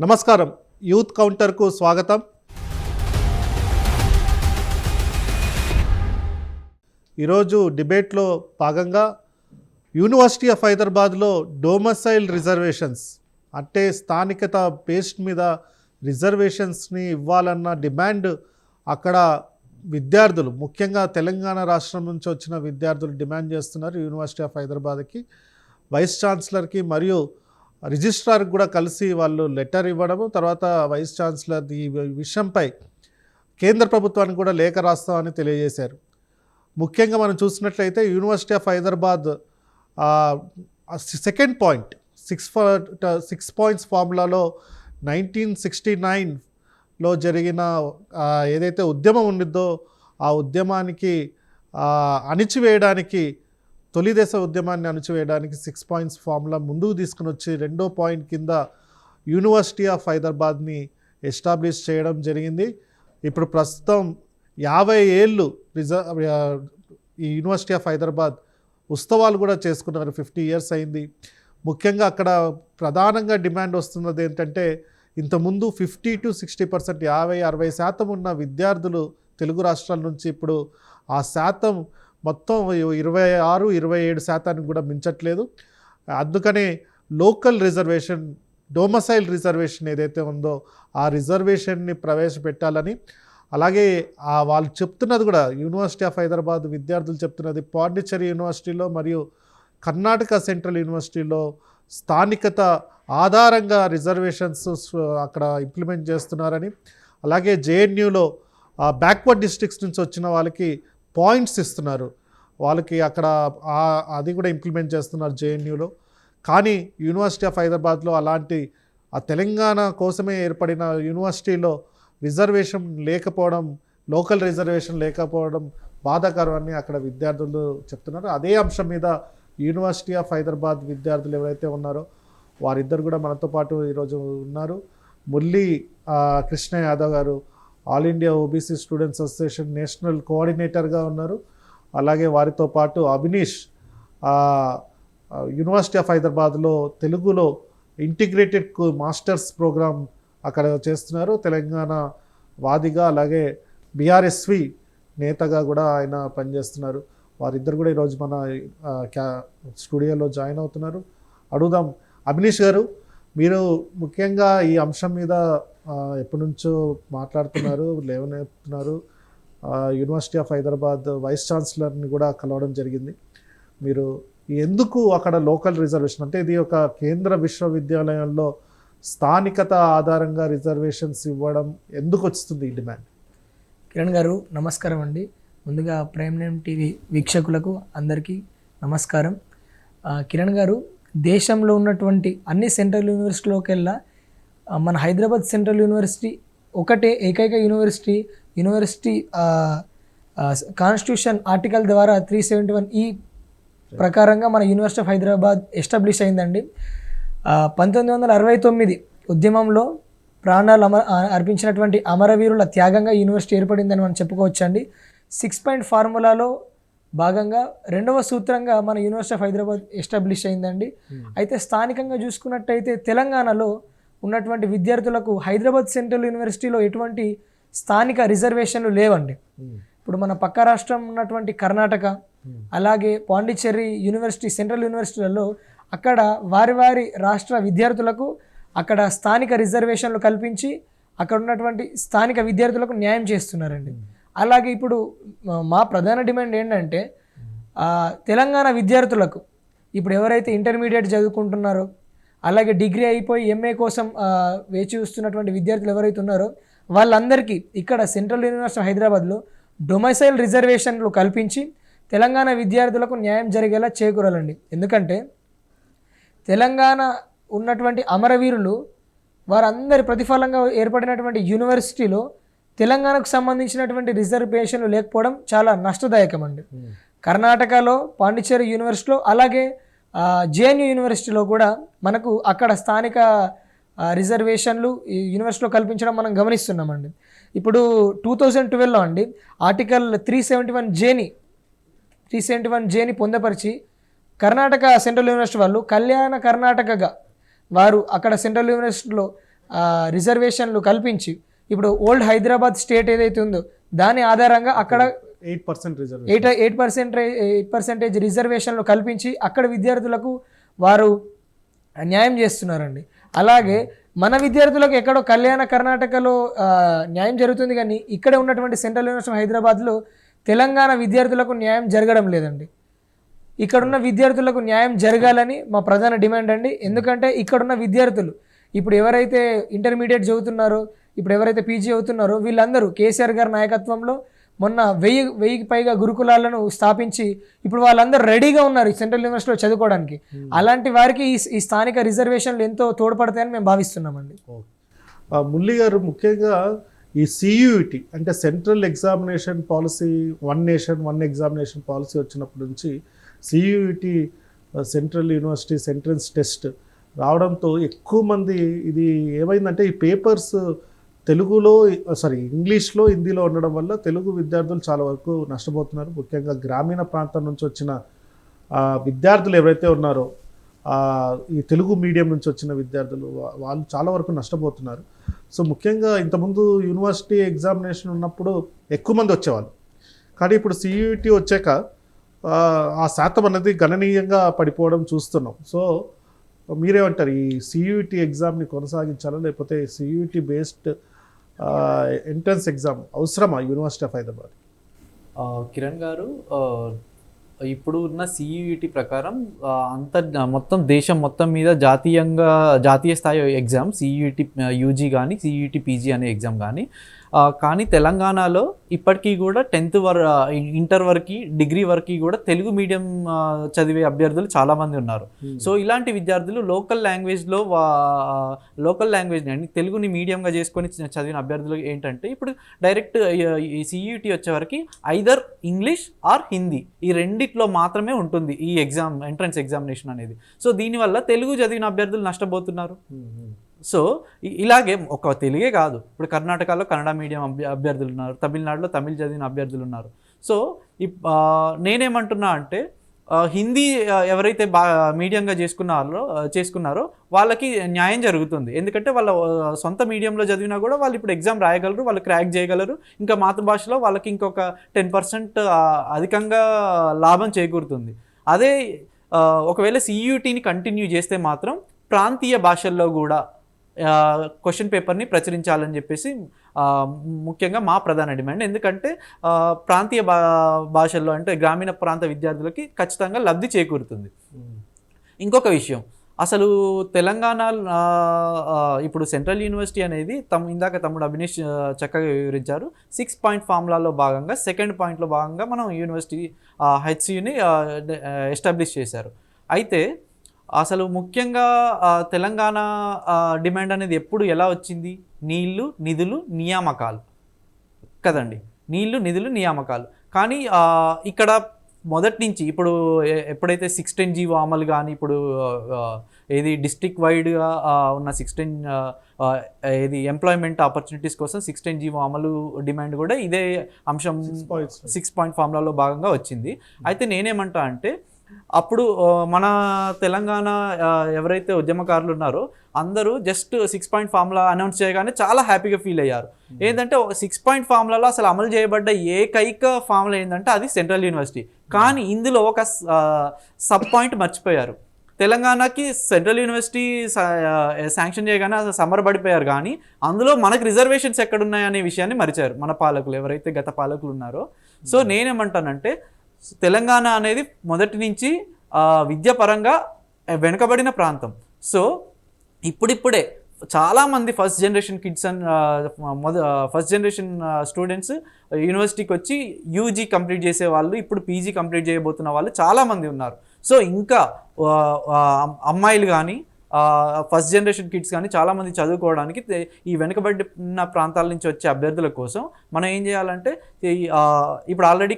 నమస్కారం. యూత్ కౌంటర్కు స్వాగతం. ఈరోజు డిబేట్లో భాగంగా యూనివర్సిటీ ఆఫ్ హైదరాబాద్లో డొమైసైల్ రిజర్వేషన్స్ అంటే స్థానికత బేస్డ్ మీద రిజర్వేషన్స్ని ఇవ్వాలన్న డిమాండ్ అక్కడ విద్యార్థులు, ముఖ్యంగా తెలంగాణ రాష్ట్రం నుంచి వచ్చిన విద్యార్థులు డిమాండ్ చేస్తున్నారు. యూనివర్సిటీ ఆఫ్ హైదరాబాద్కి, వైస్ ఛాన్సలర్కి మరియు రిజిస్ట్రార్కి కూడా కలిసి వాళ్ళు లెటర్ ఇవ్వడము, తర్వాత వైస్ ఛాన్సలర్ ఈ విషయంపై కేంద్ర ప్రభుత్వానికి కూడా లేఖ రాస్తామని తెలియజేశారు. ముఖ్యంగా మనం చూసినట్లయితే university of Hyderabad second point 6 points ఫార్ములాలో 1969లో జరిగిన ఏదైతే ఉద్యమం ఉండిద్దో ఆ ఉద్యమానికి అణిచివేయడానికి, తొలి దశ ఉద్యమాన్ని అణచివేయడానికి 6 పాయింట్స్ ఫార్ములా ముందుకు తీసుకుని వచ్చి రెండో పాయింట్ కింద యూనివర్సిటీ ఆఫ్ హైదరాబాద్ని ఎస్టాబ్లిష్ చేయడం జరిగింది. ఇప్పుడు ప్రస్తుతం 50 ఏళ్ళు ఈ యూనివర్సిటీ ఆఫ్ హైదరాబాద్ ఉత్సవాలు కూడా చేసుకున్నారు. 50 ఇయర్స్ అయింది. ముఖ్యంగా అక్కడ ప్రధానంగా డిమాండ్ వస్తున్నది ఏంటంటే, ఇంతకుముందు 50 to 60%, 50-60% ఉన్న విద్యార్థులు తెలుగు రాష్ట్రాల నుంచి ఇప్పుడు ఆ శాతం మొత్తం 26-27% కూడా మించట్లేదు. అందుకనే లోకల్ రిజర్వేషన్, డొమైసైల్ రిజర్వేషన్ ఏదైతే ఉందో ఆ రిజర్వేషన్ని ప్రవేశపెట్టాలని, అలాగే వాళ్ళు చెప్తున్నది కూడా యూనివర్సిటీ ఆఫ్ హైదరాబాద్ విద్యార్థులు చెప్తున్నది, పాండిచ్చేరి యూనివర్సిటీలో మరియు కర్ణాటక సెంట్రల్ యూనివర్సిటీలో స్థానికత ఆధారంగా రిజర్వేషన్స్ అక్కడ ఇంప్లిమెంట్ చేస్తున్నారని, అలాగే జేఎన్యూలో బ్యాక్వర్డ్ డిస్ట్రిక్ట్స్ నుంచి వచ్చిన వాళ్ళకి పాయింట్స్ ఇస్తున్నారు, వాళ్ళకి అక్కడ అది కూడా ఇంప్లిమెంట్ చేస్తున్నారు జేఎన్యూలో. కానీ యూనివర్సిటీ ఆఫ్ హైదరాబాద్లో అలాంటి తెలంగాణ కోసమే ఏర్పడిన యూనివర్సిటీలో రిజర్వేషన్ లేకపోవడం, లోకల్ రిజర్వేషన్ లేకపోవడం బాధాకరమని అక్కడ విద్యార్థులు చెప్తున్నారు. అదే అంశం మీద యూనివర్సిటీ ఆఫ్ హైదరాబాద్ విద్యార్థులు ఎవరైతే ఉన్నారో వారిద్దరు కూడా మనతో పాటు ఈరోజు ఉన్నారు. మురళీ కృష్ణ యాదవ్ గారు all India OBC students association national కోఆర్డినేటర్గా ఉన్నారు. అలాగే వారితో పాటు అభినీష్ యూనివర్సిటీ ఆఫ్ హైదరాబాద్లో తెలుగులో ఇంటిగ్రేటెడ్ మాస్టర్స్ ప్రోగ్రామ్ అక్కడ చేస్తున్నారు, తెలంగాణ వాదిగా. అలాగే బీఆర్ఎస్వి నేతగా కూడా ఆయన పనిచేస్తున్నారు. వారిద్దరు కూడా ఈరోజు మన స్టూడియోలో జాయిన్ అవుతున్నారు. అడుగుదాం. అభినీష్ గారు, మీరు ముఖ్యంగా ఈ అంశం మీద ఎప్పటి నుంచో మాట్లాడుతున్నారు, లేవనెత్తుతున్నారు. యూనివర్సిటీ ఆఫ్ హైదరాబాద్ వైస్ ఛాన్సలర్ని కూడా కలవడం జరిగింది. మీరు ఎందుకు అక్కడ లోకల్ రిజర్వేషన్, అంటే ఇది ఒక కేంద్ర విశ్వవిద్యాలయంలో స్థానికత ఆధారంగా రిజర్వేషన్స్ ఇవ్వడం ఎందుకు వస్తుంది ఈ డిమాండ్? కిరణ్ గారు నమస్కారం అండి. ముందుగా ప్రైమ్ నేమ్ టీవీ వీక్షకులకు అందరికీ నమస్కారం. కిరణ్ గారు, దేశంలో ఉన్నటువంటి అన్ని సెంట్రల్ యూనివర్సిటీలోకెల్లా మన హైదరాబాద్ సెంట్రల్ యూనివర్సిటీ ఒకటే ఏకైక యూనివర్సిటీ కాన్స్టిట్యూషన్ ఆర్టికల్ ద్వారా 371E ప్రకారంగా మన యూనివర్సిటీ ఆఫ్ హైదరాబాద్ ఎస్టాబ్లిష్ అయిందండి. 1969 ఉద్యమంలో ప్రాణాలు అర్పించినటువంటి అమరవీరుల త్యాగంగా యూనివర్సిటీ ఏర్పడిందని మనం చెప్పుకోవచ్చండి. 6 పాయింట్ ఫార్ములాలో భాగంగా రెండవ సూత్రంగా మన యూనివర్సిటీ ఆఫ్ హైదరాబాద్ ఎస్టాబ్లిష్ అయిందండి. అయితే స్థానికంగా చూసుకున్నట్టయితే తెలంగాణలో ఉన్నటువంటి విద్యార్థులకు హైదరాబాద్ సెంట్రల్ యూనివర్సిటీలో ఎటువంటి స్థానిక రిజర్వేషన్లు లేవండి. ఇప్పుడు మన పక్క రాష్ట్రం ఉన్నటువంటి కర్ణాటక, అలాగే పాండిచ్చేరి యూనివర్సిటీ, సెంట్రల్ యూనివర్సిటీలలో అక్కడ వారి రాష్ట్ర విద్యార్థులకు అక్కడ స్థానిక రిజర్వేషన్లు కల్పించి అక్కడ ఉన్నటువంటి స్థానిక విద్యార్థులకు న్యాయం చేస్తున్నారండి. అలాగే ఇప్పుడు మా ప్రధాన డిమాండ్ ఏంటంటే, తెలంగాణ విద్యార్థులకు ఇప్పుడు ఎవరైతే ఇంటర్మీడియట్ చదువుకుంటున్నారో, అలాగే డిగ్రీ అయిపోయి ఎంఏ కోసం వేచి చూస్తున్నటువంటి విద్యార్థులు ఎవరైతే ఉన్నారో వాళ్ళందరికీ ఇక్కడ సెంట్రల్ యూనివర్సిటీ హైదరాబాద్లో డొమైసైల్ రిజర్వేషన్లు కల్పించి తెలంగాణ విద్యార్థులకు న్యాయం జరిగేలా చేకూరాలండి. ఎందుకంటే తెలంగాణ ఉన్నటువంటి అమరవీరులు వారందరి ప్రతిఫలంగా ఏర్పడినటువంటి యూనివర్సిటీలో తెలంగాణకు సంబంధించినటువంటి రిజర్వేషన్లు లేకపోవడం చాలా నష్టదాయకం అండి. కర్ణాటకలో పాండిచ్చేరి యూనివర్సిటీలో, అలాగే జేఎన్యూ యూనివర్సిటీలో కూడా మనకు అక్కడ స్థానిక రిజర్వేషన్లు ఈ యూనివర్సిటీలో కల్పించడం మనం గమనిస్తున్నామండి. ఇప్పుడు 2012లో అండి ఆర్టికల్ 371Jని పొందపరిచి కర్ణాటక సెంట్రల్ యూనివర్సిటీ వాళ్ళు కళ్యాణ కర్ణాటకగా వారు అక్కడ సెంట్రల్ యూనివర్సిటీలో రిజర్వేషన్లు కల్పించి ఇప్పుడు ఓల్డ్ హైదరాబాద్ స్టేట్ ఏదైతే ఉందో దాని ఆధారంగా అక్కడ 8% రిజర్వేషన్ 8% రిజర్వేషన్లు కల్పించి అక్కడ విద్యార్థులకు వారు న్యాయం చేస్తున్నారండి. అలాగే మన విద్యార్థులకు ఎక్కడో కళ్యాణ కర్ణాటకలో న్యాయం జరుగుతుంది, కానీ ఇక్కడ ఉన్నటువంటి సెంట్రల్ యూనివర్సిటీ హైదరాబాద్లో తెలంగాణ విద్యార్థులకు న్యాయం జరగడం లేదండి. ఇక్కడున్న విద్యార్థులకు న్యాయం జరగాలని మా ప్రధాన డిమాండ్ అండి. ఎందుకంటే ఇక్కడున్న విద్యార్థులు ఇప్పుడు ఎవరైతే ఇంటర్మీడియట్ చదువుతున్నారో, ఇప్పుడు ఎవరైతే పీజీ అవుతున్నారో వీళ్ళందరూ కేసీఆర్ గారి నాయకత్వంలో మొన్న 1000కి పైగా గురుకులాలను స్థాపించి ఇప్పుడు వాళ్ళందరూ రెడీగా ఉన్నారు సెంట్రల్ యూనివర్సిటీలో చదువుకోవడానికి. అలాంటి వారికి ఈ స్థానిక రిజర్వేషన్లు ఎంతో తోడ్పడతాయని మేము భావిస్తున్నామండి. మురళి గారు, ముఖ్యంగా ఈ సియుఇటి అంటే central examination policy, one nation one examination policy వచ్చినప్పటి నుంచి సియుఇటి సెంట్రల్ యూనివర్సిటీస్ ఎంట్రన్స్ టెస్ట్ రావడంతో ఎక్కువ మంది ఇది ఏమైందంటే ఈ పేపర్స్ తెలుగులో ఇంగ్లీష్లో హిందీలో ఉండడం వల్ల తెలుగు విద్యార్థులు చాలా వరకు నష్టపోతున్నారు. ముఖ్యంగా గ్రామీణ ప్రాంతం నుంచి వచ్చిన విద్యార్థులు ఎవరైతే ఉన్నారో ఈ తెలుగు మీడియం నుంచి వచ్చిన విద్యార్థులు వాళ్ళు చాలా వరకు నష్టపోతున్నారు. సో ముఖ్యంగా ఇంతకుముందు యూనివర్సిటీ ఎగ్జామినేషన్ ఉన్నప్పుడు ఎక్కువ మంది వచ్చేవాళ్ళు, కానీ ఇప్పుడు సియుఇటి వచ్చాక ఆ శాతం అనేది గణనీయంగా పడిపోవడం చూస్తున్నాం. సో మీరేమంటారు, ఈ సియుఇటి ఎగ్జామ్ని కొనసాగించాలా, లేకపోతే సియుఇటి బేస్డ్ ఎంట్రన్స్ ఎగ్జామ్ అవసరమా యూనివర్సిటీ ఆఫ్ హైదరాబాద్? కిరణ్ గారు, ఇప్పుడు ఉన్న సియుఇటి ప్రకారం మొత్తం దేశం మొత్తం మీద జాతీయ స్థాయి ఎగ్జామ్ సియుఇటి యూజీ కానీ సియుఇటి పీజీ అనే ఎగ్జామ్ కానీ తెలంగాణలో ఇప్పటికీ కూడా 10th ఇంటర్ వరకు డిగ్రీ వరకు కూడా తెలుగు మీడియం చదివే అభ్యర్థులు చాలామంది ఉన్నారు. సో ఇలాంటి విద్యార్థులు లోకల్ లాంగ్వేజ్ని అంటే తెలుగుని మీడియంగా చేసుకొని చదివిన అభ్యర్థులు ఏంటంటే ఇప్పుడు డైరెక్ట్ ఈ సియుఇటి వచ్చేవరకు ఐదర్ ఇంగ్లీష్ ఆర్ హిందీ ఈ రెండిట్లో మాత్రమే ఉంటుంది ఈ ఎంట్రన్స్ ఎగ్జామినేషన్ అనేది. సో దీనివల్ల తెలుగు చదివిన అభ్యర్థులు నష్టపోతున్నారు. సో ఇలాగే ఒక తెలుగే కాదు, ఇప్పుడు కర్ణాటకలో కన్నడ మీడియం అభ్యర్థులు ఉన్నారు, తమిళనాడులో తమిళ్ చదివిన అభ్యర్థులు ఉన్నారు. సో నేనేమంటున్నా అంటే హిందీ ఎవరైతే మీడియంగా చేసుకున్నారో వాళ్ళకి న్యాయం జరుగుతుంది. ఎందుకంటే వాళ్ళ సొంత మీడియంలో చదివినా కూడా వాళ్ళు ఇప్పుడు ఎగ్జామ్ రాయగలరు, వాళ్ళు క్రాక్ చేయగలరు. ఇంకా మాతృభాషలో వాళ్ళకి ఇంకొక 10% అధికంగా లాభం చేకూరుతుంది. అదే ఒకవేళ సియుటిని కంటిన్యూ చేస్తే మాత్రం ప్రాంతీయ భాషల్లో కూడా క్వశ్చన్ పేపర్ని ప్రచురించాలని చెప్పేసి ముఖ్యంగా మా ప్రధాన డిమాండ్. ఎందుకంటే ప్రాంతీయ భాషల్లో అంటే గ్రామీణ ప్రాంత విద్యార్థులకి ఖచ్చితంగా లబ్ధి చేకూరుతుంది. ఇంకొక విషయం, అసలు తెలంగాణ ఇప్పుడు సెంట్రల్ యూనివర్సిటీ అనేది ఇందాక తమ్ముడు అభినేష్ చక్కగా వివరించారు. 6 పాయింట్ ఫార్ములాలో భాగంగా సెకండ్ పాయింట్లో భాగంగా మనం యూనివర్సిటీ హెచ్సియుని ఎస్టాబ్లిష్ చేశారు. అయితే అసలు ముఖ్యంగా తెలంగాణ డిమాండ్ అనేది ఎప్పుడు ఎలా వచ్చింది? నీళ్లు, నిధులు, నియామకాలు కదండి. నీళ్లు, నిధులు, నియామకాలు. కానీ ఇక్కడ మొదటి నుంచి ఇప్పుడు ఎప్పుడైతే 610 జీవో అమలు కానీ ఇప్పుడు ఏది డిస్ట్రిక్ట్ వైడ్గా ఉన్న 610 ఏది ఎంప్లాయ్మెంట్ ఆపర్చునిటీస్ కోసం 610 జీవో అమలు డిమాండ్ కూడా ఇదే అంశం 6 పాయింట్ ఫార్ములాలో భాగంగా వచ్చింది. అయితే నేనేమంటా అంటే అప్పుడు మన తెలంగాణ ఎవరైతే ఉద్యమకారులు ఉన్నారో అందరూ జస్ట్ 6 పాయింట్ ఫార్ములా అనౌన్స్ చేయగానే చాలా హ్యాపీగా ఫీల్ అయ్యారు. ఏంటంటే 6 పాయింట్ ఫార్ములాలో అసలు అమలు చేయబడ్డ ఏకైక ఫార్ములా ఏంటంటే అది సెంట్రల్ యూనివర్సిటీ. కానీ ఇందులో ఒక సబ్ పాయింట్ మర్చిపోయారు. తెలంగాణకి సెంట్రల్ యూనివర్సిటీ శాంక్షన్ చేయగానే అసలు సంబరపడిపోయారు, కానీ అందులో మనకు రిజర్వేషన్స్ ఎక్కడున్నాయనే విషయాన్ని మరిచారు మన పాలకులు, ఎవరైతే గత పాలకులు ఉన్నారో. సో నేనేమంటానంటే తెలంగాణ అనేది మొదటి నుంచి విద్యాపరంగా వెనుకబడిన ప్రాంతం. సో ఇప్పుడిప్పుడే చాలామంది first generation kids and first generation students యూనివర్సిటీకి వచ్చి యూజీ కంప్లీట్ చేసే వాళ్ళు, ఇప్పుడు పీజీ కంప్లీట్ చేయబోతున్న వాళ్ళు చాలామంది ఉన్నారు. సో ఇంకా అమ్మాయిలు కానీ ఫస్ట్ జనరేషన్ కిడ్స్ కానీ చాలామంది చదువుకోవడానికి ఈ వెనుకబడిన ప్రాంతాల నుంచి వచ్చే అభ్యర్థుల కోసం మనం ఏం చేయాలంటే ఇప్పుడు ఆల్రెడీ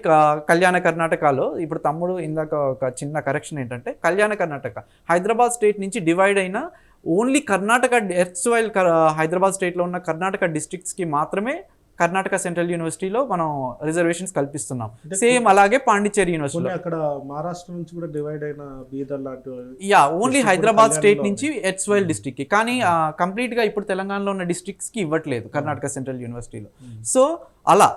కళ్యాణ కర్ణాటకలో ఇప్పుడు తమ్ముడు ఇందాక ఒక చిన్న కరెక్షన్ ఏంటంటే కళ్యాణ కర్ణాటక హైదరాబాద్ స్టేట్ నుంచి డివైడ్ అయిన ఓన్లీ కర్ణాటక ఎర్త్స్వైల్ హైదరాబాద్ స్టేట్లో ఉన్న కర్ణాటక డిస్ట్రిక్ట్స్కి మాత్రమే కర్ణాటక సెంట్రల్ యూనివర్సిటీలో మనం రిజర్వేషన్స్ కల్పిస్తున్నాం. సేమ్ అలాగే పాండిచ్చేరి యూనివర్సిటీలో. అక్కడ మహారాష్ట్ర నుంచి కూడా డివైడ్ అయిన బీదర్ లాంటి యా, ఓన్లీ హైదరాబాద్ స్టేట్ నుంచి ఎట్స్వైల్ డిస్ట్రిక్ట్ కి, కానీ కంప్లీట్ గా ఇప్పుడు తెలంగాణలో ఉన్న డిస్ట్రిక్ట్స్ కి ఇవ్వట్లేదు కర్ణాటక సెంట్రల్ యూనివర్సిటీలో. సో అలా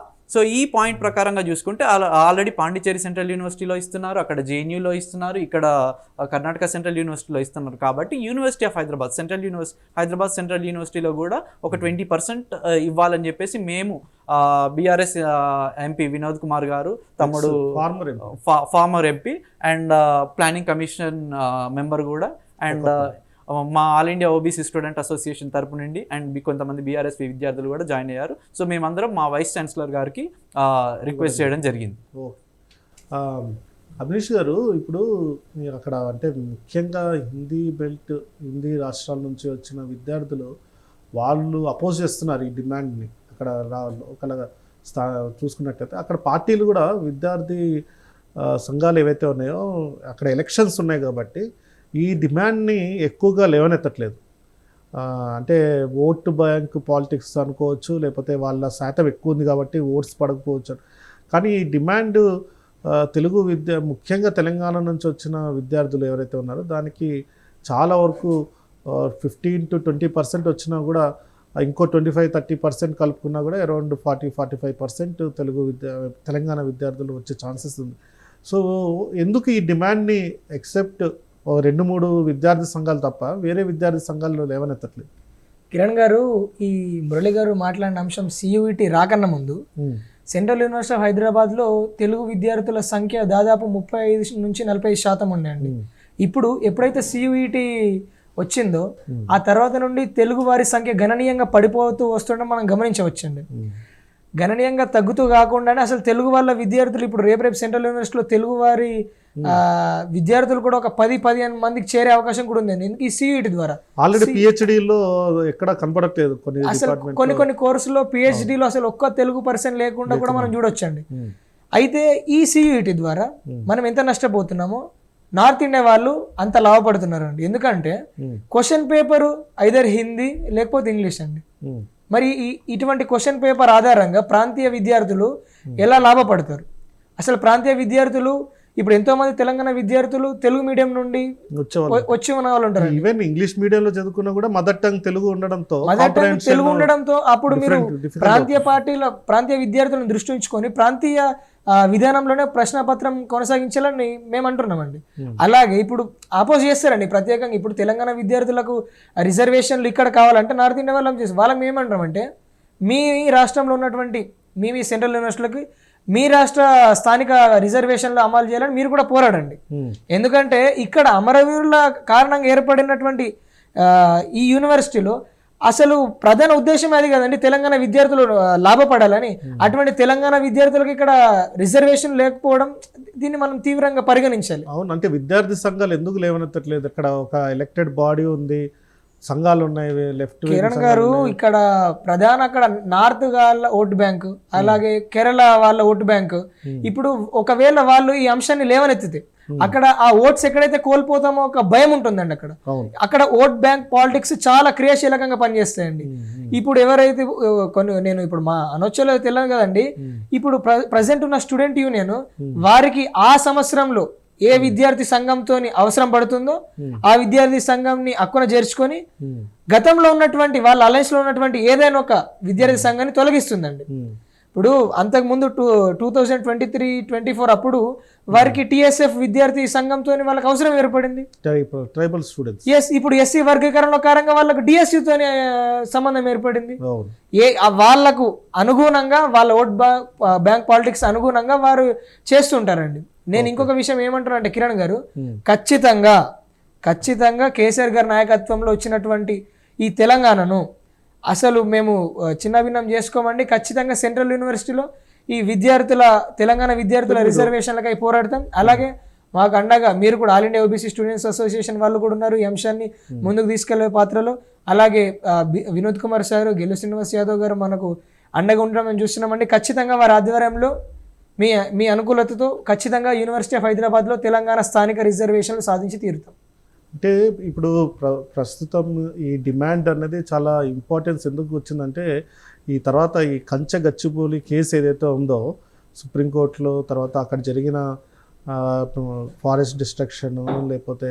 ఈ పాయింట్ ప్రకారంగా చూసుకుంటే ఆల్రెడీ పాండిచ్చేరి సెంట్రల్ యూనివర్సిటీలో ఇస్తున్నారు, అక్కడ జేఎన్యూలో ఇస్తున్నారు, ఇక్కడ కర్ణాటక సెంట్రల్ యూనివర్సిటీలో ఇస్తున్నారు. కాబట్టి యూనివర్సిటీ ఆఫ్ హైదరాబాద్ సెంట్రల్ యూనివర్సిటీలో కూడా ఒక 20% ఇవ్వాలని చెప్పేసి మేము బీఆర్ఎస్ ఎంపీ వినోద్ కుమార్ గారు, తమ్ముడు former MP and planning commission member కూడా, అండ్ మా all India OBC student association తరపు నుండి అండ్ కొంతమంది బీఆర్ఎస్ విద్యార్థులు కూడా జాయిన్ అయ్యారు. సో మేమందరం మా వైస్ ఛాన్సలర్ గారికి రిక్వెస్ట్ చేయడం జరిగింది. అభినీష్ గారు, ఇప్పుడు మీరు అక్కడ అంటే ముఖ్యంగా హిందీ రాష్ట్రాల నుంచి వచ్చిన విద్యార్థులు వాళ్ళు అపోజ్ చేస్తున్నారు ఈ డిమాండ్ని. అక్కడ ఒకలాగా చూసుకున్నట్టయితే అక్కడ పార్టీలు కూడా విద్యార్థి సంఘాలు ఏవైతే ఉన్నాయో అక్కడ ఎలక్షన్స్ ఉన్నాయి కాబట్టి ఈ డిమాండ్ని ఎక్కువగా లేవనెత్తట్లేదు. అంటే ఓటు బ్యాంక్ పాలిటిక్స్ అనుకోవచ్చు, లేకపోతే వాళ్ళ శాతం ఎక్కువ ఉంది కాబట్టి ఓట్స్ పడకపోవచ్చు. కానీ ఈ డిమాండ్ తెలుగు ముఖ్యంగా తెలంగాణ నుంచి వచ్చిన విద్యార్థులు ఎవరైతే ఉన్నారో దానికి చాలా వరకు 15 to 20% వచ్చినా కూడా ఇంకో 25-30% కలుపుకున్నా కూడా అరౌండ్ 40-45% తెలంగాణ విద్యార్థులు వచ్చే ఛాన్సెస్ ఉంది. సో ఎందుకు ఈ డిమాండ్ని ఎక్సెప్ట్ 2-3 విద్యార్థి సంఘాలు తప్ప వేరే విద్యార్థి సంఘాలు లేవనెత్తట్లేదు? కిరణ్ గారు, ఈ మురళి గారు మాట్లాడిన అంశం సియూఈటీ రాకన్నా ముందు సెంట్రల్ యూనివర్సిటీ ఆఫ్ హైదరాబాద్లో తెలుగు విద్యార్థుల సంఖ్య దాదాపు 35 నుంచి 40% ఉండేయండి. ఇప్పుడు ఎప్పుడైతే సియూఈటీ వచ్చిందో ఆ తర్వాత నుండి తెలుగు వారి సంఖ్య గణనీయంగా పడిపోతూ వస్తుండడం మనం గమనించవచ్చండి. గణనీయంగా తగ్గుతూ కాకుండానే అసలు తెలుగు వాళ్ళ విద్యార్థులు ఇప్పుడు రేపు సెంట్రల్ యూనివర్సిటీలో తెలుగు వారి విద్యార్థులు కూడా ఒక 10-15 మందికి చేరే అవకాశం కూడా ఉంది. ఈ సిఈటి ద్వారా ఆల్రెడీ పిహెచ్డిలో ఎక్కడ కనపడట్లేదు. కొన్ని కోర్సులో పిహెచ్డిలో అసలు ఒక్క తెలుగు పర్సన్ లేకుండా కూడా మనం చూడొచ్చండి. అయితే ఈ సిఈటి ద్వారా మనం ఎంత నష్టపోతున్నామో నార్త్ ఇండియా వాళ్ళు అంత లాభపడుతున్నారు అండి. ఎందుకంటే క్వశ్చన్ పేపర్ ఐదర్ హిందీ లేకపోతే ఇంగ్లీష్ అండి. మరి ఇటువంటి క్వశ్చన్ పేపర్ ఆధారంగా ప్రాంతీయ విద్యార్థులు ఎలా లాభపడతారు? అసలు ప్రాంతీయ విద్యార్థులు ఇప్పుడు ఎంతో మంది తెలంగాణ విద్యార్థులు తెలుగు మీడియం నుండి వచ్చి ఉన్న వాళ్ళు ఉంటారు. ఈవెన్ ఇంగ్లీష్ మీడియంలో చదువుకున్నా కూడా మదర్ టంగ్ తెలుగు ఉండడంతో అప్పుడు మీరు ప్రాంతీయ విద్యార్థులను దృష్టి ఉంచుకొని ప్రాంతీయ విధానంలోనే ప్రశ్నపత్రం కొనసాగించాలని మేము అంటున్నామండి. అలాగే ఇప్పుడు ఆపోజ్ చేస్తారండి ప్రత్యేకంగా. ఇప్పుడు తెలంగాణ విద్యార్థులకు రిజర్వేషన్లు ఇక్కడ కావాలంటే నార్త్ ఇండియా వాళ్ళం చేసి వాళ్ళకి మేమంటామంటే మీ రాష్ట్రంలో ఉన్నటువంటి మీ సెంట్రల్ యూనివర్సిటీలకి మీ రాష్ట్ర స్థానిక రిజర్వేషన్లు అమలు చేయాలని మీరు కూడా పోరాడండి. ఎందుకంటే ఇక్కడ అమరవీరుల కారణంగా ఏర్పడినటువంటి ఈ యూనివర్సిటీలో అసలు ప్రధాన ఉద్దేశం అది కదండి, తెలంగాణ విద్యార్థులు లాభపడాలని. అటువంటి తెలంగాణ విద్యార్థులకు ఇక్కడ రిజర్వేషన్ లేకపోవడం దీన్ని మనం తీవ్రంగా పరిగణించాలి. అవును, అంటే విద్యార్థి సంఘాలు ఎందుకు లేవనెత్తట్లేదు? ఇక్కడ ఒక ఎలక్టెడ్ బాడీ ఉంది, సంఘాలు ఉన్నాయి, లెఫ్ట్. కిరణ్ గారు, ఇక్కడ ప్రధాన అక్కడ నార్త్ వాళ్ళ ఓటు బ్యాంకు, అలాగే కేరళ వాళ్ళ ఓటు బ్యాంకు. ఇప్పుడు ఒకవేళ వాళ్ళు ఈ అంశాన్ని లేవనెత్తితే అక్కడ ఆ ఓట్స్ ఎక్కడైతే కోల్పోతామో ఒక భయం ఉంటుందండి. అక్కడ ఓట్ బ్యాంక్ పాలిటిక్స్ చాలా క్రియాశీలకంగా పనిచేస్తాయండి. ఇప్పుడు ఎవరైతే నేను ఇప్పుడు మా అనొచ్చలో తెలియదు కదండి, ఇప్పుడు ప్రజెంట్ ఉన్న స్టూడెంట్ యూనియన్ వారికి ఆ సంవత్సరంలో ఏ విద్యార్థి సంఘంతో అవసరం పడుతుందో ఆ విద్యార్థి సంఘంని అక్కున చేర్చుకొని గతంలో ఉన్నటువంటి వాళ్ళ అలయన్స్ లో ఉన్నటువంటి ఏదైనా ఒక విద్యార్థి సంఘాన్ని తొలగిస్తుందండి. ఇప్పుడు అంతకుముందు 2023-24 అప్పుడు వారికి టిఎస్ఎఫ్ విద్యార్థి సంఘంతో వాళ్ళకి అవసరం ఏర్పడింది. Tribal students. ఇప్పుడు ఎస్సీ వర్గీకరణ కారణంగా వాళ్ళకు డిఎస్యుతో సంబంధం ఏర్పడింది. వాళ్లకు అనుగుణంగా వాళ్ళ ఓట్ బ్యాంక్ పాలిటిక్స్ అనుగుణంగా వారు చేస్తుంటారండి. నేను ఇంకొక విషయం ఏమంటున్నా అంటే కిరణ్ గారు, ఖచ్చితంగా కేసీఆర్ గారి నాయకత్వంలో వచ్చినటువంటి ఈ తెలంగాణను అసలు మేము చిన్నభిన్నం చేసుకోమండి. ఖచ్చితంగా సెంట్రల్ యూనివర్సిటీలో ఈ తెలంగాణ విద్యార్థుల రిజర్వేషన్లకై పోరాడతాం. అలాగే మాకు అండగా మీరు కూడా all India OBC students association వాళ్ళు కూడా ఉన్నారు ఈ అంశాన్ని ముందుకు తీసుకెళ్లే పాత్రలో. అలాగే వినోద్ కుమార్ సార్, గెలు శ్రీనివాస్ యాదవ్ గారు మనకు అండగా ఉండడం మేము చూస్తున్నామండి. ఖచ్చితంగా వారి ఆధ్వర్యంలో మీ అనుకూలతతో ఖచ్చితంగా యూనివర్సిటీ ఆఫ్ హైదరాబాద్లో తెలంగాణ స్థానిక రిజర్వేషన్లు సాధించి తీరుతాం. అంటే ఇప్పుడు ప్రస్తుతం ఈ డిమాండ్ అనేది చాలా ఇంపార్టెన్స్ ఎందుకు వచ్చిందంటే ఈ తర్వాత ఈ కంచె గచ్చిబౌలి కేసు ఏదైతే ఉందో సుప్రీంకోర్టులో, తర్వాత అక్కడ జరిగిన ఫారెస్ట్ డిస్ట్రక్షన్, లేకపోతే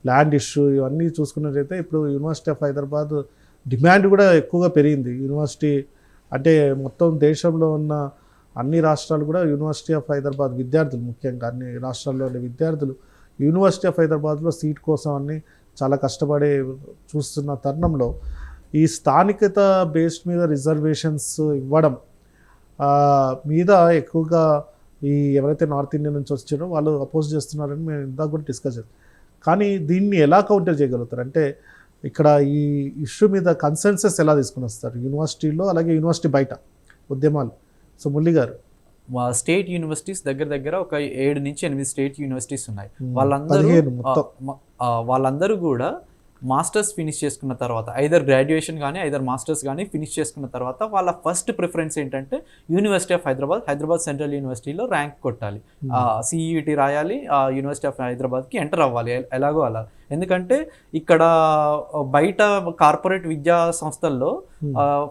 ల్యాండ్ ఇష్యూ, ఇవన్నీ చూసుకున్నట్టయితే ఇప్పుడు యూనివర్సిటీ ఆఫ్ హైదరాబాద్ డిమాండ్ కూడా ఎక్కువగా పెరిగింది. యూనివర్సిటీ అంటే మొత్తం దేశంలో ఉన్న అన్ని రాష్ట్రాలు కూడా యూనివర్సిటీ ఆఫ్ హైదరాబాద్ విద్యార్థులు, ముఖ్యంగా అన్ని రాష్ట్రాల్లో ఉండే విద్యార్థులు యూనివర్సిటీ ఆఫ్ హైదరాబాద్లో సీట్ కోసం అన్ని చాలా కష్టపడే చూస్తున్న తరుణంలో ఈ స్థానికత బేస్డ్ మీద రిజర్వేషన్స్ ఇవ్వడం మీద ఎక్కువగా ఈ ఎవరైతే నార్త్ ఇండియా నుంచి వచ్చారో వాళ్ళు అపోజ్ చేస్తున్నారని మేము ఇందాక కూడా డిస్కస్ చేస్తాం. కానీ దీన్ని ఎలా కౌంటర్ చేయగలుగుతారు అంటే ఇక్కడ ఈ ఇష్యూ మీద కన్సెన్సస్ ఎలా తీసుకుని వస్తారు యూనివర్సిటీలో, అలాగే యూనివర్సిటీ బయట ఉద్యమాలు? సో మురళి గారు, స్టేట్ యూనివర్సిటీస్ దగ్గర దగ్గర ఒక 7 నుంచి 8 స్టేట్ యూనివర్సిటీస్ ఉన్నాయి. వాళ్ళందరూ 15 మొత్తం. వాళ్ళందరూ కూడా మాస్టర్స్ ఫినిష్ చేసుకున్న తర్వాత ఐదర్ గ్రాడ్యుయేషన్ కానీ ఐదర్ మాస్టర్స్ కానీ ఫినిష్ చేసుకున్న తర్వాత వాళ్ళ ఫస్ట్ ప్రిఫరెన్స్ ఏంటంటే యూనివర్సిటీ ఆఫ్ హైదరాబాద్ సెంట్రల్ యూనివర్సిటీలో ర్యాంక్ కొట్టాలి, సిఈటి రాయాలి, యూనివర్సిటీ ఆఫ్ హైదరాబాద్కి ఎంటర్ అవ్వాలి ఎలాగో అలా. ఎందుకంటే ఇక్కడ బయట కార్పొరేట్ విద్యా సంస్థల్లో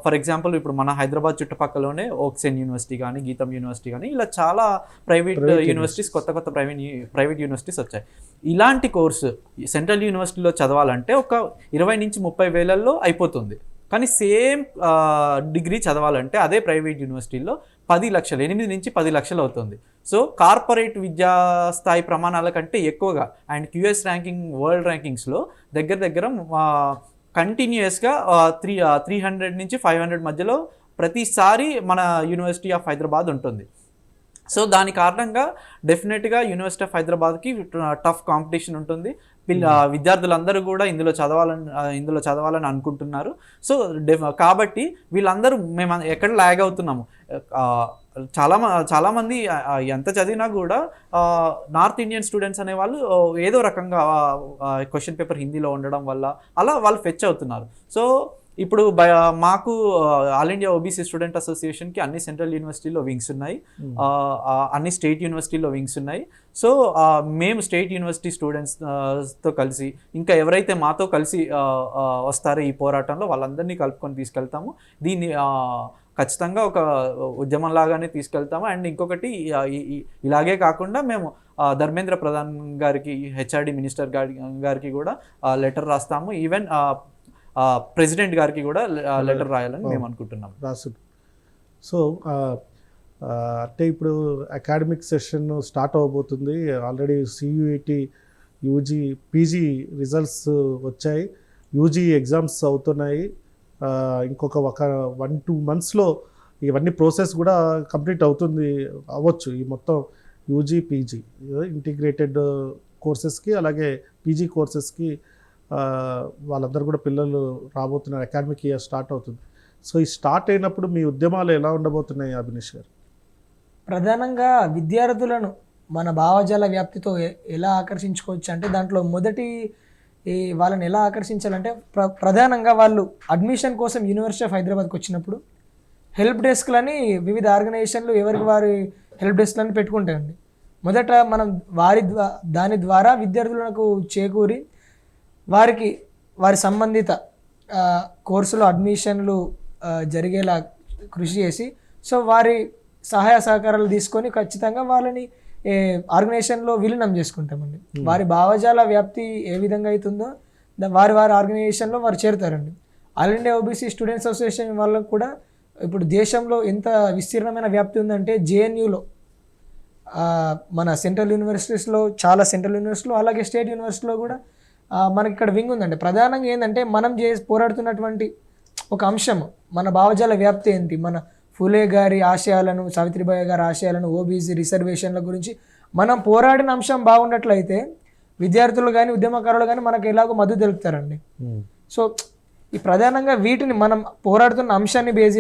ఫర్ ఎగ్జాంపుల్ ఇప్పుడు మన హైదరాబాద్ చుట్టుపక్కలనే ఓక్సెన్ యూనివర్సిటీ కానీ, గీతం యూనివర్సిటీ కానీ, ఇలా చాలా ప్రైవేట్ యూనివర్సిటీస్, కొత్త ప్రైవేట్ యూనివర్సిటీస్ వచ్చాయి. ఇలాంటి కోర్సు సెంట్రల్ యూనివర్సిటీలో చదవాలంటే ఒక 20 నుంచి 30 వేలల్లో అయిపోతుంది. కానీ సేమ్ డిగ్రీ చదవాలంటే అదే ప్రైవేట్ యూనివర్సిటీలో 10 లక్షలు, 8 నుంచి 10 లక్షలు అవుతుంది. సో కార్పొరేట్ విద్యా స్థాయి ప్రమాణాల కంటే ఎక్కువగా అండ్ క్యూఎస్ ర్యాంకింగ్, వరల్డ్ ర్యాంకింగ్స్లో దగ్గర దగ్గర కంటిన్యూస్గా 300 నుంచి 500 మధ్యలో ప్రతిసారి మన యూనివర్సిటీ ఆఫ్ హైదరాబాద్ ఉంటుంది. సో దాని కారణంగా డెఫినెట్గా యూనివర్సిటీ ఆఫ్ హైదరాబాద్కి టఫ్ కాంపిటీషన్ ఉంటుంది. విద్యార్థులందరూ కూడా ఇందులో చదవాలని అనుకుంటున్నారు. సో కాబట్టి వీళ్ళందరూ మేము ఎక్కడ ల్యాగ్ అవుతున్నాము. చాలామంది ఎంత చదివినా కూడా నార్త్ ఇండియన్ స్టూడెంట్స్ అనేవాళ్ళు ఏదో రకంగా క్వశ్చన్ పేపర్ హిందీలో ఉండడం వల్ల అలా వాళ్ళు ఫెచ్ అవుతున్నారు. సో ఇప్పుడు మాకు ఆల్ ఇండియా ఓబీసీ స్టూడెంట్ అసోసియేషన్కి అన్ని సెంట్రల్ యూనివర్సిటీలో వింగ్స్ ఉన్నాయి, అన్ని స్టేట్ యూనివర్సిటీలో వింగ్స్ ఉన్నాయి. సో మేము స్టేట్ యూనివర్సిటీ స్టూడెంట్స్తో కలిసి ఇంకా ఎవరైతే మాతో కలిసి వస్తారో ఈ పోరాటంలో వాళ్ళందరినీ కలుపుకొని తీసుకెళ్తాము. దీన్ని ఖచ్చితంగా ఒక ఉద్యమం లాగానే తీసుకెళ్తాము. అండ్ ఇంకొకటి ఇలాగే కాకుండా మేము ధర్మేంద్ర ప్రధాన్ గారికి, హెచ్ఆర్డి మినిస్టర్ గారికి కూడా లెటర్ రాస్తాము. ఈవెన్ ప్రెసిడెంట్ గారికి కూడా లెటర్ రాయాలని మేము అనుకుంటున్నాం. రాసుడు. సో అంటే ఇప్పుడు అకాడమిక్ సెషన్ స్టార్ట్ అవ్వబోతుంది. Already CUET, UG, PG results వచ్చాయి, యూజీ ఎగ్జామ్స్ అవుతున్నాయి. ఇంకొక 1-2 మంత్స్లో ఇవన్నీ ప్రాసెస్ కూడా కంప్లీట్ అవ్వచ్చు. ఈ మొత్తం యూజీ, పీజీ ఇంటిగ్రేటెడ్ కోర్సెస్కి, అలాగే పీజీ కోర్సెస్కి వాళ్ళందరూ కూడా పిల్లలు రాబోతున్నారు. అకాడమిక్ ఇయర్ స్టార్ట్ అవుతుంది. సో ఈ స్టార్ట్ అయినప్పుడు మీ ఉద్యమాలు ఎలా ఉండబోతున్నాయి అభినేష్ గారు? ప్రధానంగా విద్యార్థులను మన భావజాల వ్యాప్తితో ఎలా ఆకర్షించుకోవచ్చు అంటే దాంట్లో మొదటి వాళ్ళని ఎలా ఆకర్షించాలంటే ప్రధానంగా వాళ్ళు అడ్మిషన్ కోసం యూనివర్సిటీ ఆఫ్ హైదరాబాద్కి వచ్చినప్పుడు హెల్ప్ డెస్క్లని వివిధ ఆర్గనైజేషన్లు ఎవరికి వారి హెల్ప్ డెస్క్లని పెట్టుకుంటాయండి. మొదట మనం దాని ద్వారా విద్యార్థులకు చేకూరి వారి సంబంధిత కోర్సులో అడ్మిషన్లు జరిగేలా కృషి చేసి, సో వారి సహాయ సహకారాలు తీసుకొని ఖచ్చితంగా వాళ్ళని ఆర్గనైజేషన్లో విలీనం చేసుకుంటామండి. వారి భావజాల వ్యాప్తి ఏ విధంగా అవుతుందో వారి ఆర్గనైజేషన్లో వారు చేరుతారండి. All India OBC students association వాళ్ళకు కూడా ఇప్పుడు దేశంలో ఎంత విస్తీర్ణమైన వ్యాప్తి ఉందంటే జేఎన్యూలో, మన సెంట్రల్ యూనివర్సిటీస్లో, చాలా సెంట్రల్ యూనివర్సిటీలో, అలాగే స్టేట్ యూనివర్సిటీలో కూడా మనకి ఇక్కడ వింగ్ ఉందండి. ప్రధానంగా ఏంటంటే మనం పోరాడుతున్నటువంటి ఒక అంశం మన భావజాల వ్యాప్తి ఏంటి, మన ఫులే గారి ఆశయాలను, సావిత్రిబాయి గారి ఆశయాలను, ఓబీసీ రిజర్వేషన్ల గురించి మనం పోరాడిన అంశం బాగున్నట్లయితే విద్యార్థులు కానీ ఉద్యమకారులు కానీ మనకు ఎలాగో మద్దతు తెలుపుతారండి. సో ఈ ప్రధానంగా వీటిని మనం పోరాడుతున్న అంశాన్ని బేస్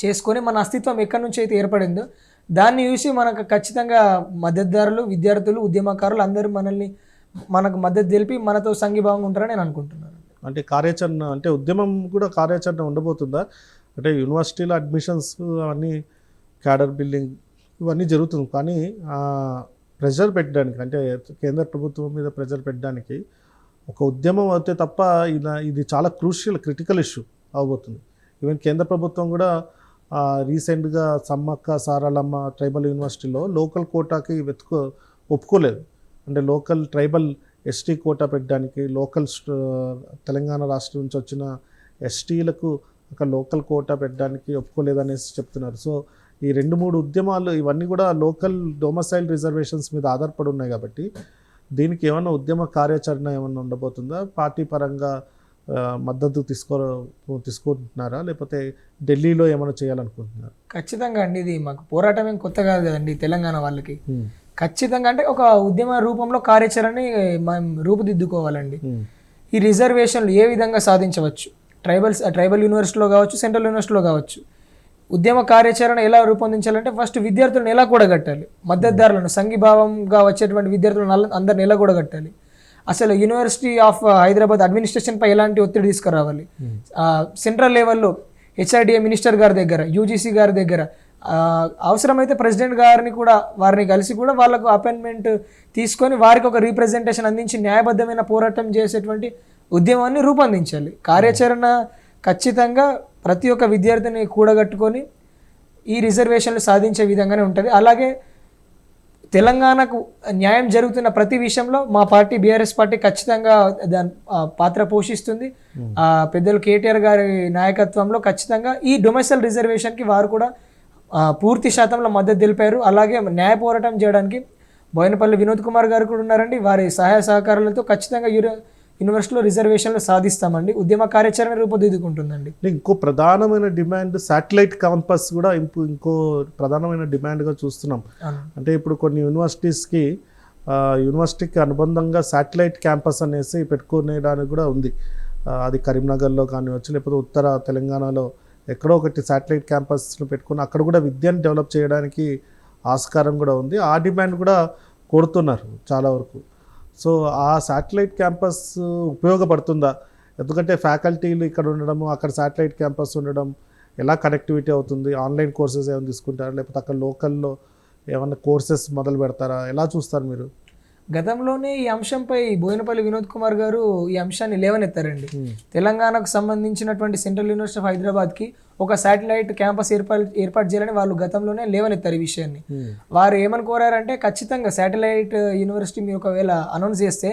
చేసుకొని మన అస్తిత్వం ఎక్కడి నుంచి అయితే ఏర్పడిందో దాన్ని చూసి మనకు ఖచ్చితంగా మద్దతుదారులు, విద్యార్థులు, ఉద్యమకారులు అందరూ మనకు మద్దతు తెలిపి మనతో సంఘీభావంగా ఉంటారని నేను అనుకుంటున్నాను. అంటే కార్యాచరణ, అంటే ఉద్యమం కూడా కార్యాచరణ ఉండబోతుందా? అంటే యూనివర్సిటీలో అడ్మిషన్స్ అవన్నీ, క్యాడర్ బిల్డింగ్ ఇవన్నీ జరుగుతుంది, కానీ ప్రెషర్ పెట్టడానికి, అంటే కేంద్ర ప్రభుత్వం మీద ప్రెషర్ పెట్టడానికి ఒక ఉద్యమం అయితే తప్ప ఇది చాలా క్రూషియల్, క్రిటికల్ ఇష్యూ అవబోతుంది. ఈవెన్ కేంద్ర ప్రభుత్వం కూడా రీసెంట్గా సమ్మక్క సారలమ్మ ట్రైబల్ యూనివర్సిటీలో లోకల్ కోటాకి ఒప్పుకోలేదు. అంటే లోకల్ ట్రైబల్ ఎస్టీ కోటా పెట్టడానికి, తెలంగాణ రాష్ట్రం నుంచి వచ్చిన ఎస్టీలకు ఒక లోకల్ కోటా పెట్టడానికి ఒప్పుకోలేదనేసి చెప్తున్నారు. సో ఈ 2-3 ఉద్యమాలు ఇవన్నీ కూడా లోకల్ డొమసైల్ రిజర్వేషన్స్ మీద ఆధారపడి ఉన్నాయి కాబట్టి దీనికి ఏమన్నా ఉద్యమ కార్యాచరణ ఏమన్నా ఉండబోతుందా? పార్టీ పరంగా మద్దతు తీసుకుంటున్నారా, లేకపోతే ఢిల్లీలో ఏమైనా చేయాలనుకుంటున్నారా? ఖచ్చితంగా అండి, ఇది మాకు పోరాటం ఏం కొత్త కాదు కదండి తెలంగాణ వాళ్ళకి. ఖచ్చితంగా అంటే ఒక ఉద్యమ రూపంలో కార్యాచరణని మనం రూపుదిద్దుకోవాలండి. ఈ రిజర్వేషన్లు ఏ విధంగా సాధించవచ్చు, ట్రైబల్ యూనివర్సిటీలో కావచ్చు, సెంట్రల్ యూనివర్సిటీలో కావచ్చు. ఉద్యమ కార్యాచరణ ఎలా రూపొందించాలంటే ఫస్ట్ విద్యార్థులను ఎలా కూడగట్టాలి, మద్దతుదారులను సంఘీభావంగా వచ్చేటువంటి విద్యార్థులను అందరిని ఎలా కూడగట్టాలి, అసలు యూనివర్సిటీ ఆఫ్ హైదరాబాద్ అడ్మినిస్ట్రేషన్పై ఎలాంటి ఒత్తిడి తీసుకురావాలి, సెంట్రల్ లెవెల్లో హెచ్ఆర్డిఏ మినిస్టర్ గారి దగ్గర, యూజీసీ గారి దగ్గర, అవసరమైతే ప్రెసిడెంట్ గారిని కూడా వారిని కలిసి కూడా వాళ్ళకు అపాయింట్మెంట్ తీసుకొని వారికి ఒక రీప్రజెంటేషన్ అందించి న్యాయబద్ధమైన పోరాటం చేసేటువంటి ఉద్యమాన్ని రూపొందించాలి. కార్యాచరణ ఖచ్చితంగా ప్రతి ఒక్క విద్యార్థిని కూడగట్టుకొని ఈ రిజర్వేషన్లు సాధించే విధంగానే ఉంటుంది. అలాగే తెలంగాణకు న్యాయం జరుగుతున్న ప్రతి విషయంలో మా పార్టీ బీఆర్ఎస్ పార్టీ ఖచ్చితంగా దాని పాత్ర పోషిస్తుంది. పెద్దలు కేటీఆర్ గారి నాయకత్వంలో ఖచ్చితంగా ఈ డొమెస్టల్ రిజర్వేషన్కి వారు కూడా పూర్తి శాతంలో మద్దతు తెలిపారు. అలాగే న్యాయ పోరాటం చేయడానికి బోయినపల్లి వినోద్ కుమార్ గారు కూడా ఉన్నారండి. వారి సహాయ సహకారాలతో ఖచ్చితంగా యూనివర్సిటీలో రిజర్వేషన్లు సాధిస్తామండి. ఉద్యమ కార్యాచరణ రూపుదిద్దుకుంటుందండి. ఇంకో ప్రధానమైన డిమాండ్ శాటిలైట్ క్యాంపస్ కూడా ఇంకో ప్రధానమైన డిమాండ్గా చూస్తున్నాం. అంటే ఇప్పుడు కొన్ని యూనివర్సిటీకి అనుబంధంగా శాటిలైట్ క్యాంపస్ అనేసి పెట్టుకునేదానికి కూడా ఉంది. అది కరీంనగర్లో కానివచ్చు, లేకపోతే ఉత్తర తెలంగాణలో ఎక్కడో ఒకటి శాటిలైట్ క్యాంపస్ను పెట్టుకుని అక్కడ కూడా విద్యను డెవలప్ చేయడానికి ఆస్కారం కూడా ఉంది. ఆ డిమాండ్ కూడా కోరుతున్నారు చాలా వరకు. సో ఆ శాటిలైట్ క్యాంపస్ ఉపయోగపడుతుందా? ఎందుకంటే ఫ్యాకల్టీలు ఇక్కడ ఉండడము, అక్కడ శాటిలైట్ క్యాంపస్ ఉండడం, ఎలా కనెక్టివిటీ అవుతుంది? ఆన్లైన్ కోర్సెస్ ఏమైనా తీసుకుంటారా, లేకపోతే అక్కడ లోకల్లో ఏమైనా కోర్సెస్ మొదలు పెడతారా? ఎలా చూస్తారు మీరు? గతంలోనే ఈ అంశంపై బోయినపల్లి వినోద్ కుమార్ గారు ఈ అంశాన్ని లేవనెత్తారండి. తెలంగాణకు సంబంధించినటువంటి సెంట్రల్ యూనివర్సిటీ ఆఫ్ హైదరాబాద్కి ఒక శాటిలైట్ క్యాంపస్ ఏర్పాటు చేయాలని వాళ్ళు గతంలోనే లేవనెత్తారు ఈ విషయాన్ని. వారు ఏమని కోరారంటే ఖచ్చితంగా శాటిలైట్ యూనివర్సిటీ మీరు ఒకవేళ అనౌన్స్ చేస్తే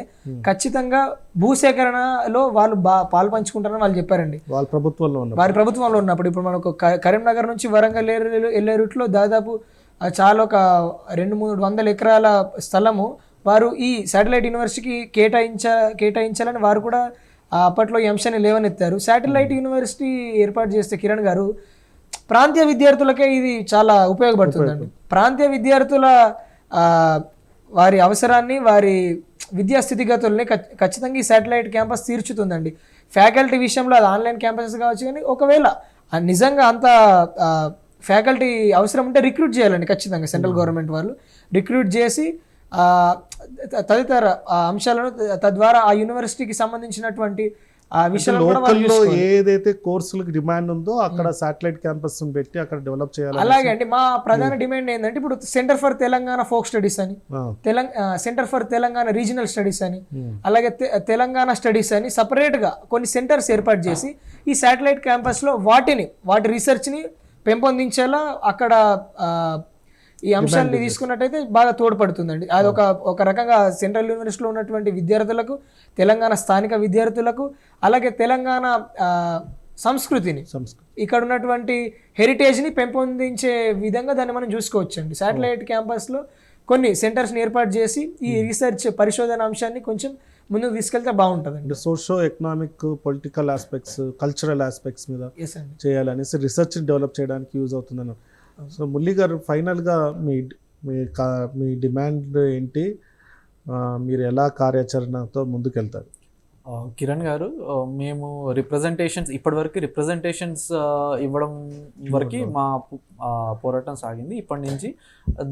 ఖచ్చితంగా భూసేకరణలో వాళ్ళు పాలు పంచుకుంటారని వాళ్ళు చెప్పారండి. వారి ప్రభుత్వంలో ఉన్నప్పుడు. ఇప్పుడు మనకు కరీంనగర్ నుంచి వరంగల్ వెళ్ళే రూట్లో దాదాపు చాలా ఒక 200-300 ఎకరాల స్థలము వారు ఈ శాటిలైట్ యూనివర్సిటీకి కేటాయించాలని వారు కూడా అప్పట్లో ఈ అంశాన్ని లేవనెత్తారు. శాటిలైట్ యూనివర్సిటీ ఏర్పాటు చేస్తే కిరణ్ గారు ప్రాంతీయ విద్యార్థులకే ఇది చాలా ఉపయోగపడుతుందండి. ప్రాంతీయ విద్యార్థుల వారి అవసరాన్ని, వారి విద్యా స్థితిగతుల్ని ఖచ్చితంగా ఈ శాటిలైట్ క్యాంపస్ తీర్చుతుందండి. ఫ్యాకల్టీ విషయంలో అది ఆన్లైన్ క్యాంపసెస్ కావచ్చు, కానీ ఒకవేళ నిజంగా అంత ఫ్యాకల్టీ అవసరం ఉంటే రిక్రూట్ చేయాలండి ఖచ్చితంగా. సెంట్రల్ గవర్నమెంట్ వాళ్ళు రిక్రూట్ చేసి తదితర అంశాలను తద్వారా ఆ యూనివర్సిటీకి సంబంధించినటువంటి విషయాల్లో ఏదైతే కోర్సులకు డిమాండ్ ఉందో అక్కడ శాటిలైట్ క్యాంపస్ పెట్టి అక్కడ డెవలప్ చేయాలి. అలాగే అండి, మా ప్రధాన డిమాండ్ ఏంటంటే ఇప్పుడు centre for Telangana folk studies అని, centre for Telangana regional studies అని, అలాగే తెలంగాణ స్టడీస్ అని సపరేట్గా కొన్ని సెంటర్స్ ఏర్పాటు చేసి ఈ శాటిలైట్ క్యాంపస్లో వాటి రీసెర్చ్ని పెంపొందించేలా అక్కడ ఈ అంశాన్ని తీసుకున్నట్టయితే బాగా తోడ్పడుతుందండి. అది ఒక రకంగా సెంట్రల్ యూనివర్సిటీలో ఉన్నటువంటి విద్యార్థులకు, తెలంగాణ స్థానిక విద్యార్థులకు, అలాగే తెలంగాణ సంస్కృతిని, ఇక్కడ ఉన్నటువంటి హెరిటేజ్ని పెంపొందించే విధంగా దాన్ని మనం చూసుకోవచ్చండి. శాటిలైట్ క్యాంపస్లో కొన్ని సెంటర్స్ని ఏర్పాటు చేసి ఈ రీసెర్చ్ పరిశోధన అంశాన్ని కొంచెం ముందుకు తీసుకెళ్తే బాగుంటుందండి. Socio economic, political aspects, cultural aspects మీద చేయాలనేసి రీసెర్చ్ డెవలప్ చేయడానికి యూజ్ అవుతుందని. సో మురళి గారు, ఫైనల్గా మీ డిమాండ్ ఏంటి? మీరు ఎలా కార్యాచరణతో ముందుకెళ్తారు? కిరణ్ గారు, మేము ఇప్పటివరకు రిప్రజెంటేషన్స్ ఇవ్వడం వరకు మా పోరాటం సాగింది. ఇప్పటి నుంచి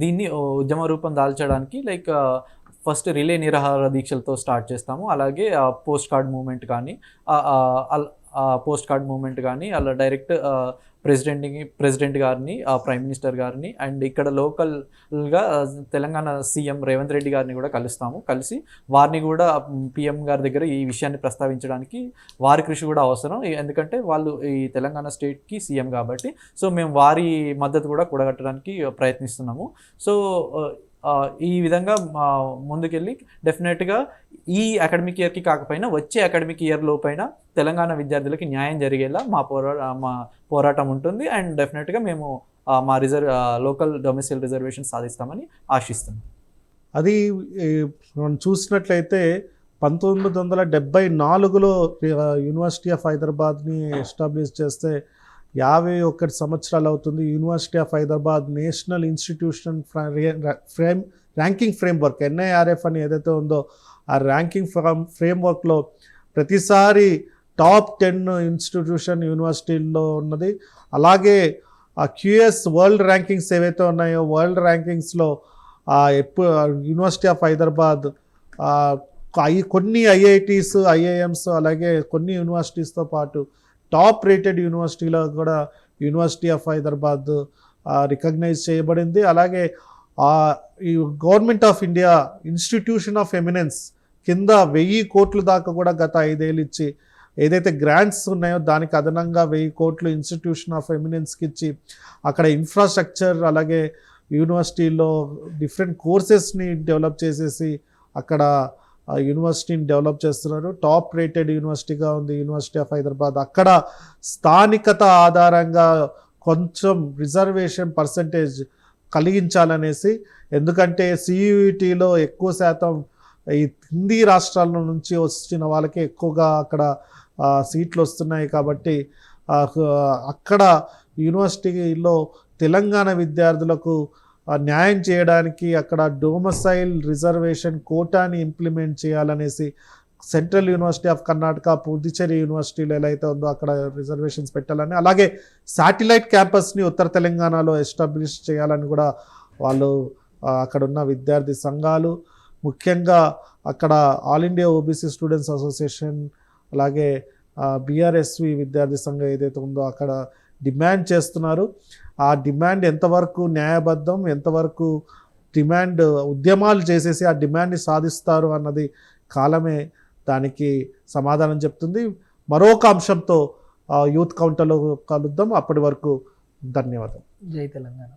దీన్ని ఉద్యమ రూపం దాల్చడానికి ఫస్ట్ రిలే నిరాహార దీక్షలతో స్టార్ట్ చేస్తాము. అలాగే పోస్ట్ కార్డ్ మూవ్మెంట్ కానీ పోస్ట్ కార్డ్ మూవ్మెంట్ కానీ అలా డైరెక్ట్ ప్రెసిడెంట్ గారిని, ప్రైమ్ మినిస్టర్ గారిని అండ్ ఇక్కడ లోకల్గా తెలంగాణ సీఎం రేవంత్ రెడ్డి గారిని కూడా కలిసి వారిని కూడా పిఎం గారి దగ్గర ఈ విషయాన్ని ప్రస్తావించడానికి వారి కృషి కూడా అవసరం. ఎందుకంటే వాళ్ళు ఈ తెలంగాణ స్టేట్కి సీఎం కాబట్టి, సో మేము వారి మద్దతు కూడా కూడగట్టడానికి ప్రయత్నిస్తున్నాము. సో ఈ విధంగా ముందుకెళ్ళి డెఫినెట్గా ఈ అకాడమిక్ ఇయర్కి కాకపోయినా వచ్చే అకాడమిక్ ఇయర్ లోపైన తెలంగాణ విద్యార్థులకి న్యాయం జరిగేలా మా పోరాటం ఉంటుంది. అండ్ డెఫినెట్గా మేము మా లోకల్ డొమెస్టిక్ రిజర్వేషన్ సాధిస్తామని ఆశిస్తున్నాం. అది మనం చూసినట్లయితే 1974లో యూనివర్సిటీ ఆఫ్ హైదరాబాద్ని ఎస్టాబ్లిష్ చేస్తే 51 సంవత్సరాలు అవుతుంది. University of Hyderabad national institution ranking framework NIRF అని ఏదైతే ఉందో ఆ ర్యాంకింగ్ ఫ్రేమ్వర్క్లో ప్రతిసారి టాప్ 10 ఇన్స్టిట్యూషన్ యూనివర్సిటీల్లో ఉన్నది. అలాగే ఆ QS వరల్డ్ ర్యాంకింగ్స్ ఏవైతే ఉన్నాయో వరల్డ్ ర్యాంకింగ్స్లో యూనివర్సిటీ ఆఫ్ హైదరాబాద్ కొన్ని IITs, IIMs అలాగే కొన్ని యూనివర్సిటీస్తో పాటు టాప్ రేటెడ్ యూనివర్సిటీలో కూడా యూనివర్సిటీ ఆఫ్ హైదరాబాద్ రికగ్నైజ్ చేయబడింది. అలాగే ఈ government of India institution of eminence కింద 1000 కోట్ల దాకా కూడా గత 5 ఏళ్ళు ఇచ్చి ఏదైతే గ్రాంట్స్ ఉన్నాయో దానికి అదనంగా 1000 కోట్లు ఇన్స్టిట్యూషన్ ఆఫ్ ఎమినెన్స్కి ఇచ్చి అక్కడ ఇన్ఫ్రాస్ట్రక్చర్ అలాగే యూనివర్సిటీలో డిఫరెంట్ కోర్సెస్ని డెవలప్ చేసేసి అక్కడ యూనివర్సిటీని డెవలప్ చేస్తున్నారు. టాప్ రేటెడ్ యూనివర్సిటీగా ఉంది యూనివర్సిటీ ఆఫ్ హైదరాబాద్. అక్కడ స్థానికత ఆధారంగా కొంచెం రిజర్వేషన్ పర్సంటేజ్ కలిగించాలనేసి, ఎందుకంటే CUETలో ఎక్కువ శాతం ఈ హిందీ రాష్ట్రాల నుంచి వచ్చిన వాళ్ళకి ఎక్కువగా అక్కడ సీట్లు వస్తున్నాయి కాబట్టి అక్కడ యూనివర్సిటీలో తెలంగాణ విద్యార్థులకు న్యాయం చేయడానికి అక్కడ డొమిసైల్ రిజర్వేషన్ కోటాని ఇంప్లిమెంట్ చేయాలనేసి central university of Karnataka, Puducherry యూనివర్సిటీలో ఎలా అయితే ఉందో అక్కడ రిజర్వేషన్స్ పెట్టాలని, అలాగే శాటిలైట్ క్యాంపస్ని ఉత్తర తెలంగాణలో ఎస్టాబ్లిష్ చేయాలని కూడా వాళ్ళు అక్కడ ఉన్న విద్యార్థి సంఘాలు, ముఖ్యంగా అక్కడ all India OBC students association అలాగే BRSV విద్యార్థి సంఘం ఏదైతే ఉందో అక్కడ డిమాండ్ చేస్తున్నారు. ఆ డిమాండ్ ఎంతవరకు న్యాయబద్ధం, ఎంతవరకు డిమాండ్ ఉద్యమాలు చేసేసి ఆ డిమాండ్ని సాధిస్తారు అన్నది కాలమే దానికి సమాధానం చెప్తుంది. మరొక అంశంతో యూత్ కౌంటర్లో కలుద్దాం. అప్పటి వరకు ధన్యవాదాలు. జై తెలంగాణ.